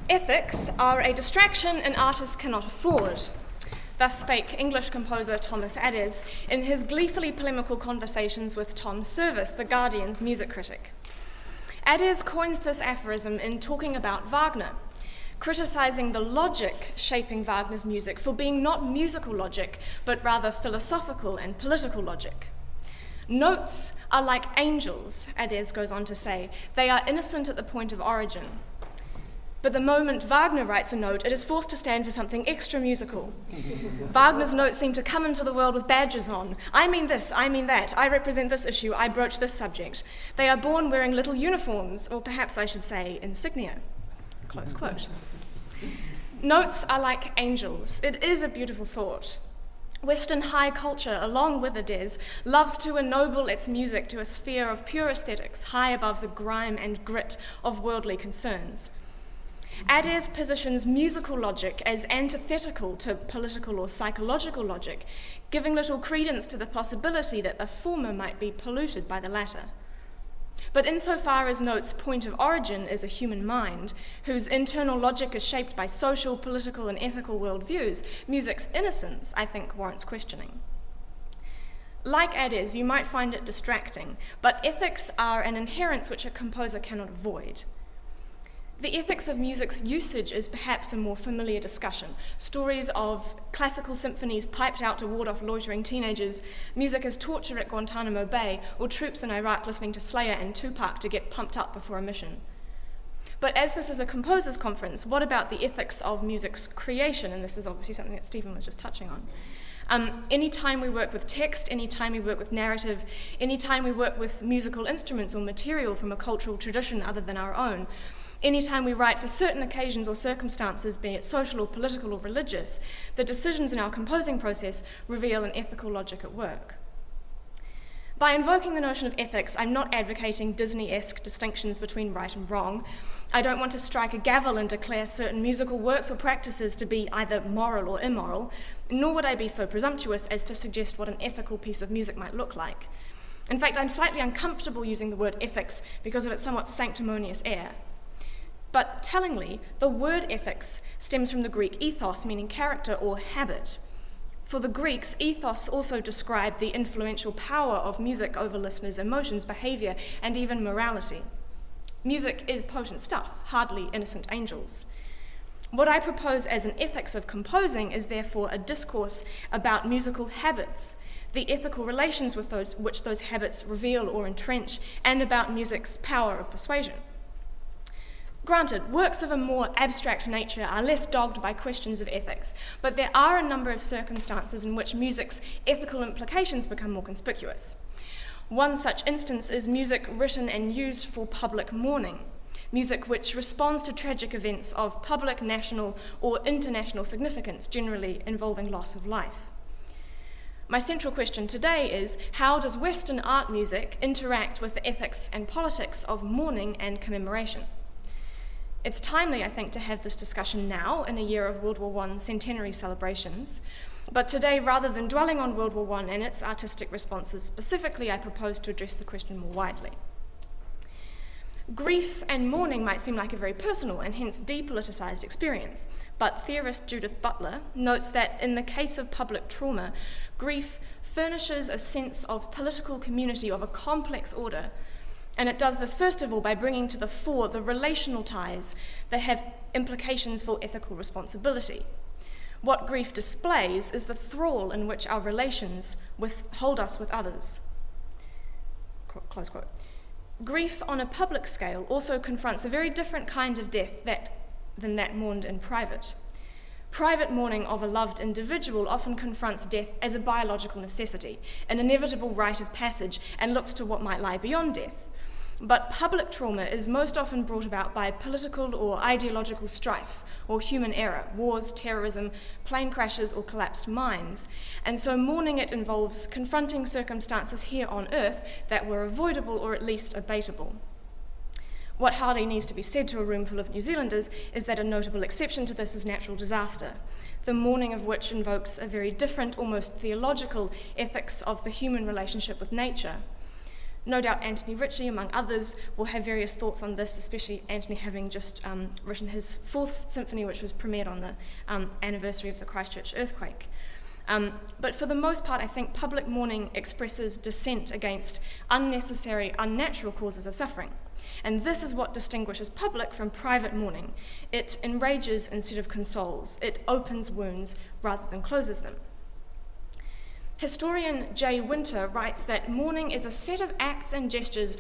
Ethics are a distraction an artist cannot afford. Thus spake English composer Thomas Adès in his gleefully polemical conversations with Tom Service, The Guardian's music critic. Adès coins this aphorism in talking about Wagner, criticizing the logic shaping Wagner's music for being not musical logic, but rather philosophical and political logic. Notes are like angels, Adès goes on to say. They are innocent at the point of origin. But the moment Wagner writes a note, it is forced to stand for something extra musical. Wagner's notes seem to come into the world with badges on. I mean this, I mean that, I represent this issue, I broach this subject. They are born wearing little uniforms, or perhaps I should say insignia. Close quote. Notes are like angels. It is a beautiful thought. Western high culture, along with Adès, loves to ennoble its music to a sphere of pure aesthetics, high above the grime and grit of worldly concerns. Adès positions musical logic as antithetical to political or psychological logic, giving little credence to the possibility that the former might be polluted by the latter. But insofar as Note's point of origin is a human mind, whose internal logic is shaped by social, political, and ethical worldviews, music's innocence, I think, warrants questioning. Like Adès, you might find it distracting, but ethics are an inherence which a composer cannot avoid. The ethics of music's usage is perhaps a more familiar discussion. Stories of classical symphonies piped out to ward off loitering teenagers, music as torture at Guantanamo Bay, or troops in Iraq listening to Slayer and Tupac to get pumped up before a mission. But as this is a composers conference, what about the ethics of music's creation? And this is obviously something that Stephen was just touching on. Anytime we work with text, anytime we work with narrative, anytime we work with musical instruments or material from a cultural tradition other than our own, anytime we write for certain occasions or circumstances, be it social or political or religious, the decisions in our composing process reveal an ethical logic at work. By invoking the notion of ethics, I'm not advocating Disney-esque distinctions between right and wrong. I don't want to strike a gavel and declare certain musical works or practices to be either moral or immoral, nor would I be so presumptuous as to suggest what an ethical piece of music might look like. In fact, I'm slightly uncomfortable using the word ethics because of its somewhat sanctimonious air. But tellingly, the word ethics stems from the Greek ethos, meaning character or habit. For the Greeks, ethos also described the influential power of music over listeners' emotions, behavior, and even morality. Music is potent stuff, hardly innocent angels. What I propose as an ethics of composing is therefore a discourse about musical habits, the ethical relations with which those habits reveal or entrench, and about music's power of persuasion. Granted, works of a more abstract nature are less dogged by questions of ethics, but there are a number of circumstances in which music's ethical implications become more conspicuous. One such instance is music written and used for public mourning, music which responds to tragic events of public, national, or international significance, generally involving loss of life. My central question today is, how does Western art music interact with the ethics and politics of mourning and commemoration? It's timely, I think, to have this discussion now, in a year of World War I centenary celebrations. But today, rather than dwelling on World War I and its artistic responses specifically, I propose to address the question more widely. Grief and mourning might seem like a very personal and hence depoliticized experience, but theorist Judith Butler notes that in the case of public trauma, grief furnishes a sense of political community of a complex order. And it does this, first of all, by bringing to the fore the relational ties that have implications for ethical responsibility. What grief displays is the thrall in which our relations hold us with others. Close quote. Grief on a public scale also confronts a very different kind of death than that mourned in private. Private mourning of a loved individual often confronts death as a biological necessity, an inevitable rite of passage, and looks to what might lie beyond death. But public trauma is most often brought about by political or ideological strife or human error, wars, terrorism, plane crashes, or collapsed mines. And so mourning it involves confronting circumstances here on Earth that were avoidable or at least abatable. What hardly needs to be said to a room full of New Zealanders is that a notable exception to this is natural disaster, the mourning of which invokes a very different, almost theological ethics of the human relationship with nature. No doubt Anthony Ritchie, among others, will have various thoughts on this, especially Anthony having just written his fourth symphony, which was premiered on the anniversary of the Christchurch earthquake. But for the most part, I think public mourning expresses dissent against unnecessary, unnatural causes of suffering. And this is what distinguishes public from private mourning. It enrages instead of consoles. It opens wounds rather than closes them. Historian Jay Winter writes that mourning is a set of acts and gestures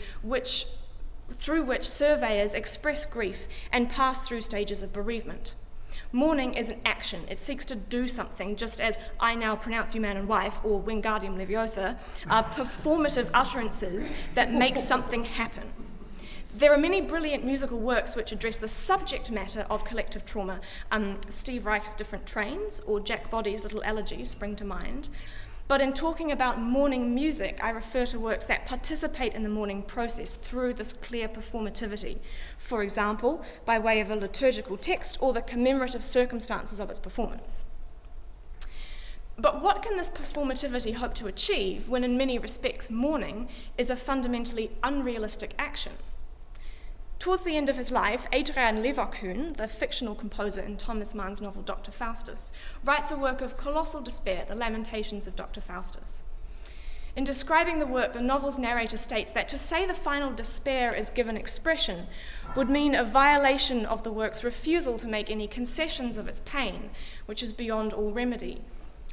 through which surveyors express grief and pass through stages of bereavement. Mourning is an action. It seeks to do something, just as I now pronounce you man and wife, or Wingardium Leviosa, are performative utterances that make something happen. There are many brilliant musical works which address the subject matter of collective trauma. Steve Reich's Different Trains or Jack Body's Little Elegies spring to mind. But in talking about mourning music, I refer to works that participate in the mourning process through this clear performativity. For example, by way of a liturgical text or the commemorative circumstances of its performance. But what can this performativity hope to achieve when in many respects mourning is a fundamentally unrealistic action? Towards the end of his life, Adriaan Leeuwenhoek, the fictional composer in Thomas Mann's novel Dr. Faustus, writes a work of colossal despair, The Lamentations of Dr. Faustus. In describing the work, the novel's narrator states that to say the final despair is given expression would mean a violation of the work's refusal to make any concessions of its pain, which is beyond all remedy.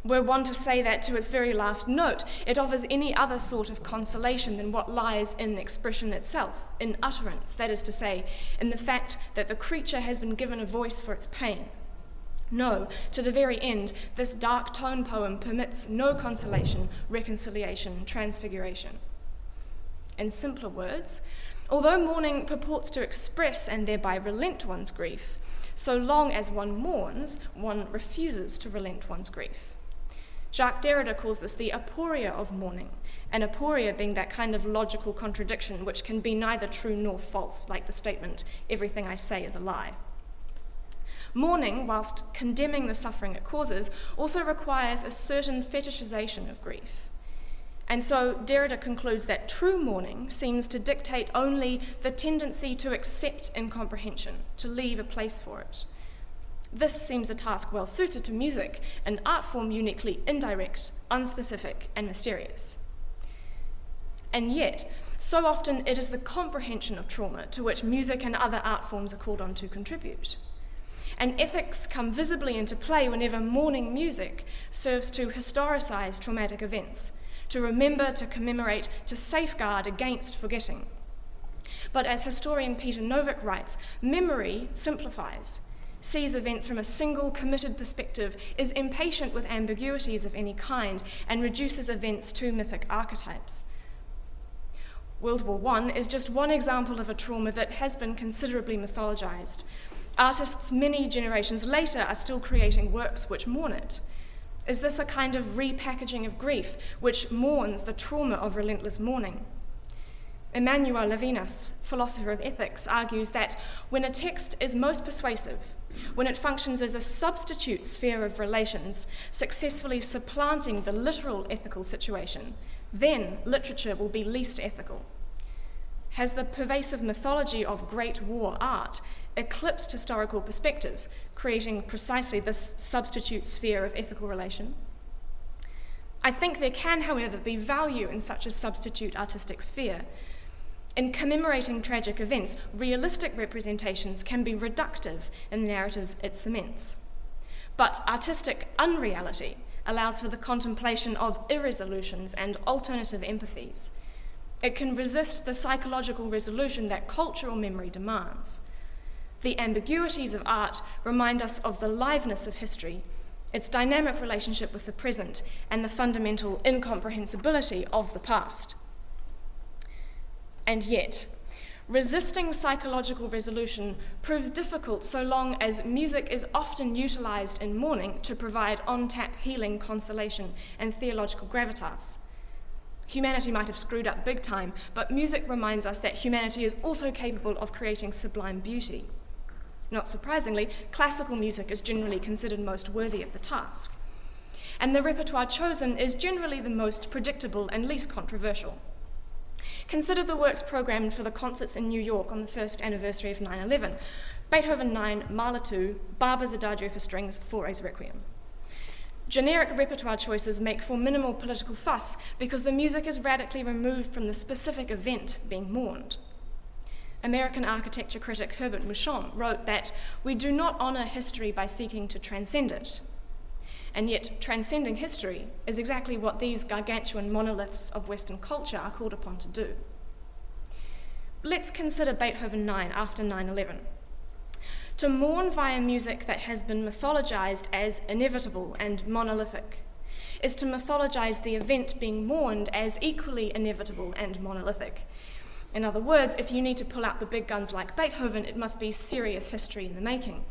Were one to say that to its very last note, it offers any other sort of consolation than what lies in expression itself, in utterance, that is to say, in the fact that the creature has been given a voice for its pain. No, to the very end, this dark tone poem permits no consolation, reconciliation, transfiguration. In simpler words, although mourning purports to express and thereby relent one's grief, so long as one mourns, one refuses to relent one's grief. Jacques Derrida calls this the aporia of mourning, an aporia being that kind of logical contradiction which can be neither true nor false, like the statement, everything I say is a lie. Mourning, whilst condemning the suffering it causes, also requires a certain fetishization of grief. And so Derrida concludes that true mourning seems to dictate only the tendency to accept incomprehension, to leave a place for it. This seems a task well suited to music, an art form uniquely indirect, unspecific, and mysterious. And yet, so often it is the comprehension of trauma to which music and other art forms are called on to contribute. And ethics come visibly into play whenever mourning music serves to historicize traumatic events, to remember, to commemorate, to safeguard against forgetting. But as historian Peter Novick writes, memory simplifies, sees events from a single committed perspective, is impatient with ambiguities of any kind, and reduces events to mythic archetypes. World War I is just one example of a trauma that has been considerably mythologized. Artists many generations later are still creating works which mourn it. Is this a kind of repackaging of grief which mourns the trauma of relentless mourning? Emmanuel Levinas, philosopher of ethics, argues that when a text is most persuasive, when it functions as a substitute sphere of relations, successfully supplanting the literal ethical situation, then literature will be least ethical. Has the pervasive mythology of Great War art eclipsed historical perspectives, creating precisely this substitute sphere of ethical relation? I think there can, however, be value in such a substitute artistic sphere. In commemorating tragic events, realistic representations can be reductive in the narratives it cements. But artistic unreality allows for the contemplation of irresolutions and alternative empathies. It can resist the psychological resolution that cultural memory demands. The ambiguities of art remind us of the liveness of history, its dynamic relationship with the present, and the fundamental incomprehensibility of the past. And yet, resisting psychological resolution proves difficult so long as music is often utilized in mourning to provide on-tap healing, consolation, and theological gravitas. Humanity might have screwed up big time, but music reminds us that humanity is also capable of creating sublime beauty. Not surprisingly, classical music is generally considered most worthy of the task. And the repertoire chosen is generally the most predictable and least controversial. Consider the works programmed for the concerts in New York on the first anniversary of 9/11. Beethoven 9, Mahler 2, Barber's Adagio for Strings, Fauré's Requiem. Generic repertoire choices make for minimal political fuss because the music is radically removed from the specific event being mourned. American architecture critic Herbert Mouchon wrote that we do not honour history by seeking to transcend it. And yet, transcending history is exactly what these gargantuan monoliths of Western culture are called upon to do. Let's consider Beethoven 9 after 9/11. To mourn via music that has been mythologized as inevitable and monolithic is to mythologize the event being mourned as equally inevitable and monolithic. In other words, if you need to pull out the big guns like Beethoven, it must be serious history in the making.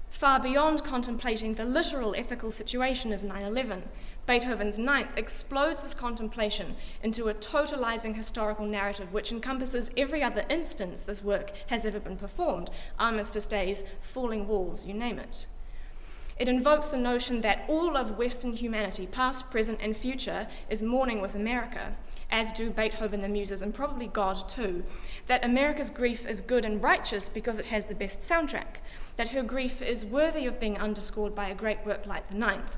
Far beyond contemplating the literal ethical situation of 9/11, Beethoven's Ninth explodes this contemplation into a totalizing historical narrative which encompasses every other instance this work has ever been performed: armistice days, falling walls, you name it. It invokes the notion that all of Western humanity, past, present, and future, is mourning with America, as do Beethoven, the Muses, and probably God too. That America's grief is good and righteous because it has the best soundtrack. That her grief is worthy of being underscored by a great work like the Ninth,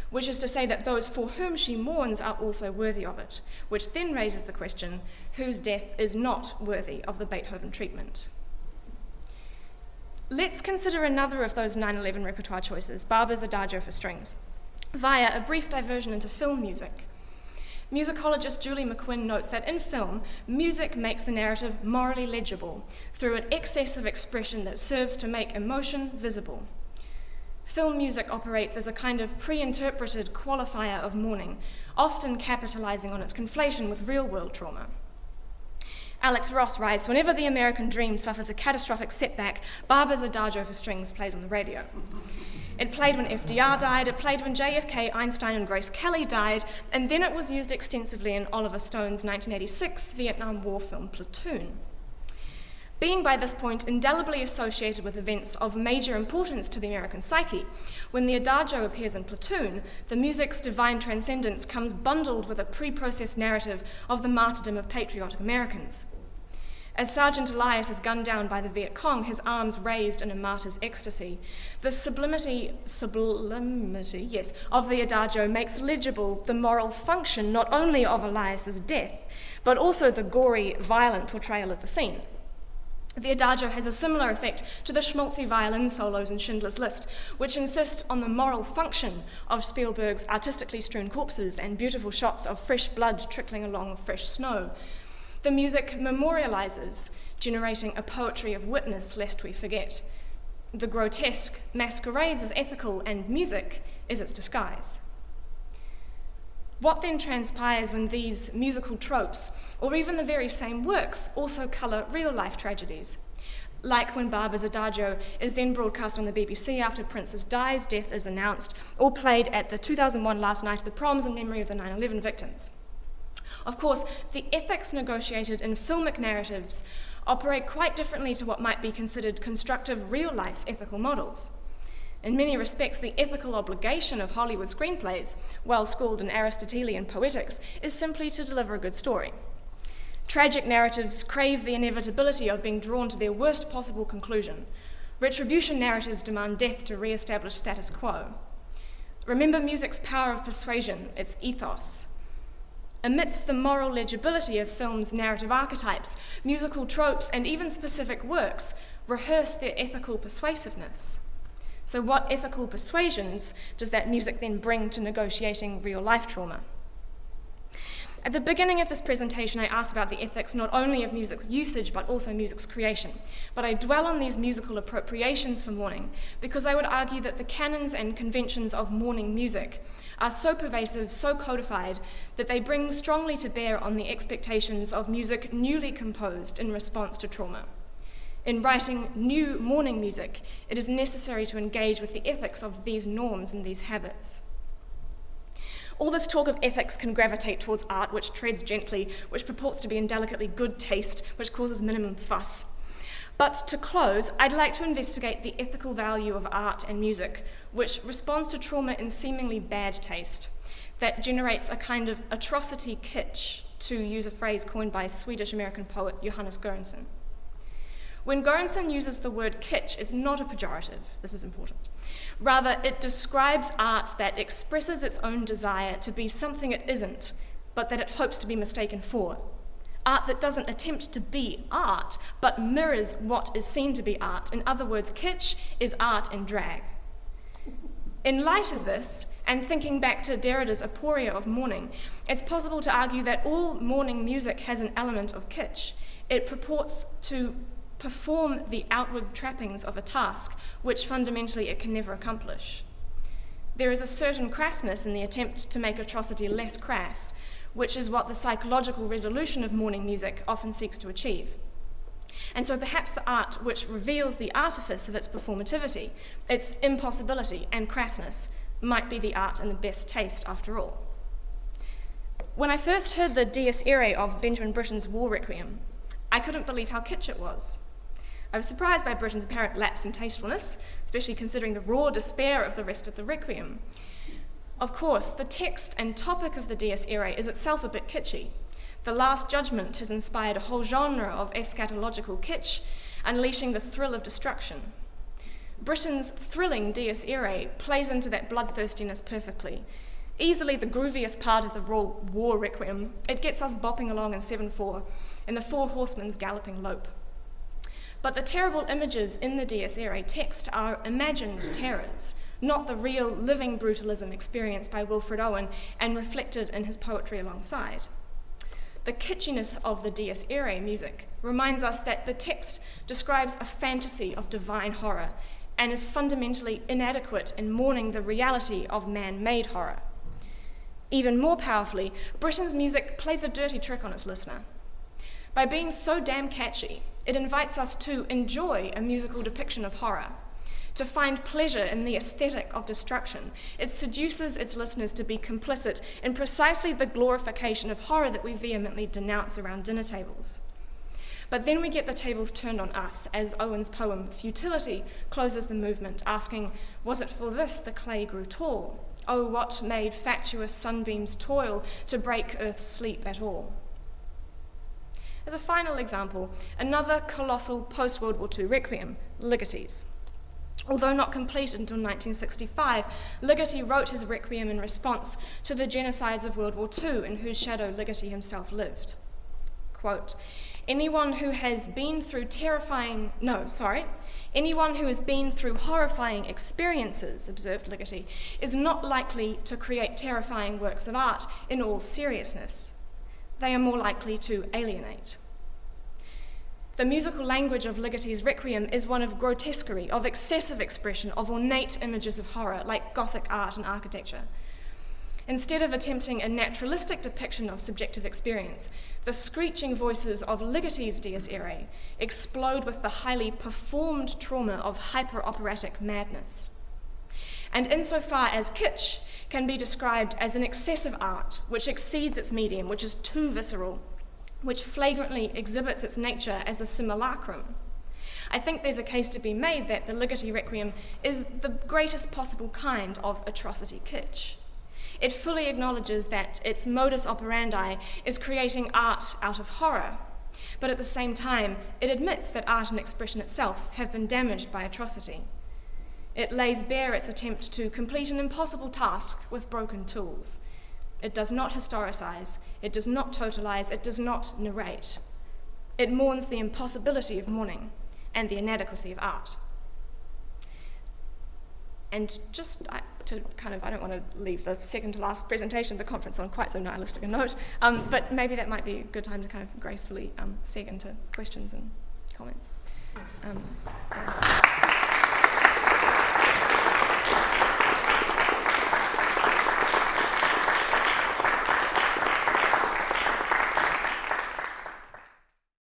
which is to say that those for whom she mourns are also worthy of it, which then raises the question, whose death is not worthy of the Beethoven treatment? Let's consider another of those 9/11 repertoire choices, Barber's Adagio for Strings, via a brief diversion into film music. Musicologist Julie McQuinn notes that in film, music makes the narrative morally legible through an excess of expression that serves to make emotion visible. Film music operates as a kind of pre-interpreted qualifier of mourning, often capitalizing on its conflation with real-world trauma. Alex Ross writes, whenever the American dream suffers a catastrophic setback, Barber's Adagio for Strings plays on the radio. It played when FDR died, it played when JFK, Einstein, and Grace Kelly died, and then it was used extensively in Oliver Stone's 1986 Vietnam War film Platoon. Being by this point indelibly associated with events of major importance to the American psyche, when the Adagio appears in Platoon, the music's divine transcendence comes bundled with a pre-processed narrative of the martyrdom of patriotic Americans. As Sergeant Elias is gunned down by the Viet Cong, his arms raised in a martyr's ecstasy, the sublimity of the Adagio makes legible the moral function not only of Elias's death, but also the gory, violent portrayal of the scene. The Adagio has a similar effect to the schmaltzy violin solos in Schindler's List, which insist on the moral function of Spielberg's artistically strewn corpses and beautiful shots of fresh blood trickling along fresh snow. The music memorializes, generating a poetry of witness lest we forget. The grotesque masquerades as ethical, and music is its disguise. What then transpires when these musical tropes, or even the very same works, also colour real-life tragedies? Like when Barber's Adagio is then broadcast on the BBC after Prince's Di's death is announced, or played at the 2001 Last Night of the Proms in memory of the 9/11 victims. Of course, the ethics negotiated in filmic narratives operate quite differently to what might be considered constructive real-life ethical models. In many respects, the ethical obligation of Hollywood screenplays, well schooled in Aristotelian poetics, is simply to deliver a good story. Tragic narratives crave the inevitability of being drawn to their worst possible conclusion. Retribution narratives demand death to re-establish status quo. Remember music's power of persuasion, its ethos. Amidst the moral legibility of film's narrative archetypes, musical tropes, and even specific works rehearse their ethical persuasiveness. So what ethical persuasions does that music then bring to negotiating real-life trauma? At the beginning of this presentation, I asked about the ethics not only of music's usage, but also music's creation. But I dwell on these musical appropriations for mourning because I would argue that the canons and conventions of mourning music are so pervasive, so codified, that they bring strongly to bear on the expectations of music newly composed in response to trauma. In writing new mourning music, it is necessary to engage with the ethics of these norms and these habits. All this talk of ethics can gravitate towards art which treads gently, which purports to be in delicately good taste, which causes minimum fuss. But to close, I'd like to investigate the ethical value of art and music, which responds to trauma in seemingly bad taste, that generates a kind of atrocity kitsch to use a phrase coined by Swedish-American poet Johannes Göransson. When Göransson uses the word kitsch, it's not a pejorative. This is important. Rather, it describes art that expresses its own desire to be something it isn't, but that it hopes to be mistaken for. Art that doesn't attempt to be art, but mirrors what is seen to be art. In other words, kitsch is art in drag. In light of this, and thinking back to Derrida's aporia of mourning, it's possible to argue that all mourning music has an element of kitsch. It purports to perform the outward trappings of a task, which fundamentally it can never accomplish. There is a certain crassness in the attempt to make atrocity less crass, which is what the psychological resolution of mourning music often seeks to achieve. And so perhaps the art which reveals the artifice of its performativity, its impossibility and crassness, might be the art in the best taste after all. When I first heard the Dies Irae of Benjamin Britten's War Requiem, I couldn't believe how kitsch it was. I was surprised by Britten's apparent lapse in tastefulness, especially considering the raw despair of the rest of the Requiem. Of course, the text and topic of the Dies Irae is itself a bit kitschy. The Last Judgment has inspired a whole genre of eschatological kitsch, unleashing the thrill of destruction. Britten's thrilling Dies Irae plays into that bloodthirstiness perfectly. Easily the grooviest part of the raw War Requiem, it gets us bopping along in 7/4, in the four horsemen's galloping lope. But the terrible images in the Dies Irae text are imagined terrors, not the real living brutalism experienced by Wilfred Owen and reflected in his poetry alongside. The kitschiness of the Dies Irae music reminds us that the text describes a fantasy of divine horror and is fundamentally inadequate in mourning the reality of man-made horror. Even more powerfully, Britten's music plays a dirty trick on its listener. By being so damn catchy, it invites us to enjoy a musical depiction of horror, to find pleasure in the aesthetic of destruction. It seduces its listeners to be complicit in precisely the glorification of horror that we vehemently denounce around dinner tables. But then we get the tables turned on us as Owen's poem Futility closes the movement, asking, was it for this the clay grew tall? Oh, what made fatuous sunbeams toil to break earth's sleep at all? As a final example, another colossal post-World War II requiem, Ligetes. Although not completed until 1965, Ligeti wrote his requiem in response to the genocides of World War II, in whose shadow Ligeti himself lived. Quote, anyone who has been through horrifying experiences, observed Ligeti, is not likely to create terrifying works of art in all seriousness. They are more likely to alienate. The musical language of Ligeti's Requiem is one of grotesquerie, of excessive expression, of ornate images of horror, like Gothic art and architecture. Instead of attempting a naturalistic depiction of subjective experience, the screeching voices of Ligeti's Dies Irae explode with the highly performed trauma of hyper-operatic madness. And insofar as kitsch can be described as an excessive art which exceeds its medium, which is too visceral, which flagrantly exhibits its nature as a simulacrum, I think there's a case to be made that the Ligeti Requiem is the greatest possible kind of atrocity kitsch. It fully acknowledges that its modus operandi is creating art out of horror, but at the same time, it admits that art and expression itself have been damaged by atrocity. It lays bare its attempt to complete an impossible task with broken tools. It does not historicize, it does not totalize, it does not narrate. It mourns the impossibility of mourning and the inadequacy of art. And I don't want to leave the second to last presentation of the conference on quite so nihilistic a note, but maybe that might be a good time to kind of gracefully seg into questions and comments. Yes.